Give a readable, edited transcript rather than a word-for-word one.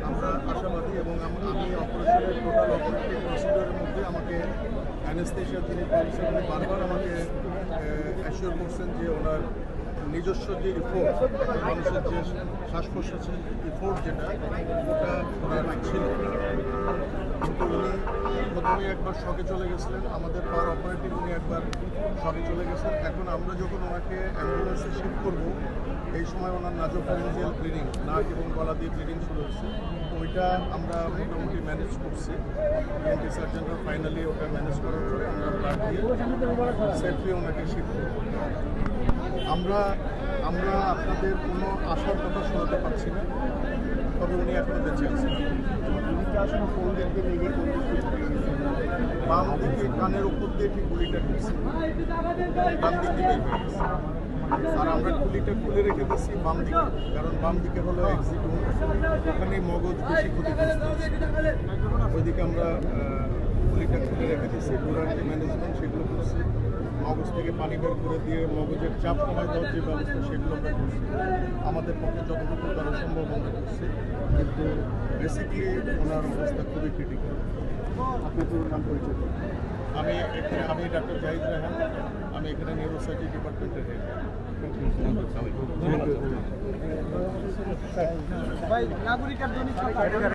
আমরা আশাবাদী এবং আমি অপারেশনের টোটাল অপারেটিভ প্রসিডিওরের মধ্যে আমাকে অ্যানেস্থেশিয়া যিনি পাচ্ছেন উনি বারবার আমাকে অ্যাসিওর করছেন যে ওনার নিজস্ব যে ইফোর্ট মানুষের যে শ্বাস প্রশ্বাসের ইফোর্ট যেটা ওটা ওনার ছিল, কিন্তু উনি প্রথমে একবার শকে চলে গেছিলেন। আমাদের পার অপারেটিভ উনি একবার শকে চলে গেছেন। এখন আমরা যখন ওনাকে অ্যাম্বুলেন্সে শিফট করবো এই সময় ওনার নাজোফ্যারিঞ্জিয়াল ব্লিডিং, নাক এবং গলা দিয়ে ব্লিডিং শুরু হয়েছে। তো ওইটা আমরা মোটামুটি ম্যানেজ করছি। ENT সার্জনরা ফাইনালি ওটা ম্যানেজ করার পরে আমরা ব্লাড দিয়ে সেফলি ওনাকে শিফট করবো। আমরা আপনাদের কোনো আশার কথা শোনাতে পারছি না, তবে উনি এখনো বেঁচে আছেন। বাম দিকে কানের উপর দিয়ে ঠিক গুলিটা ঢুকছে, বাম দিকে বের হয়ে গেছে। আর আমরা গুলিটা খুলে রেখে দিচ্ছি বাম দিকে, কারণ বাম দিকে হলো এক্সিট, ওখানে মগজ বেশি ক্ষতিগ্রস্ত হচ্ছে। ওইদিকে আমরা গুলিটা খুলে রেখে দিচ্ছি। ডোনার যে ম্যানেজমেন্ট সেগুলো করছি, মগজ থেকে পানি বের করে দিয়ে মগজের চাপ কমায় দেওয়ার যে ব্যবস্থা সেগুলো আমরা করছি। আমাদের পক্ষে যতটুকু করা সম্ভব আমরা করছি, কিন্তু বেসিক্যালি ওনার অবস্থা খুবই ক্রিটিক্যাল। আপনার পুরো নাম পরিচয়? আমি ডাক্তার জাহিদ রেহান, আমি এখানে নিউরোসার্জারি ডিপার্টমেন্টের হেড। ভাই নাগরিকের জন্য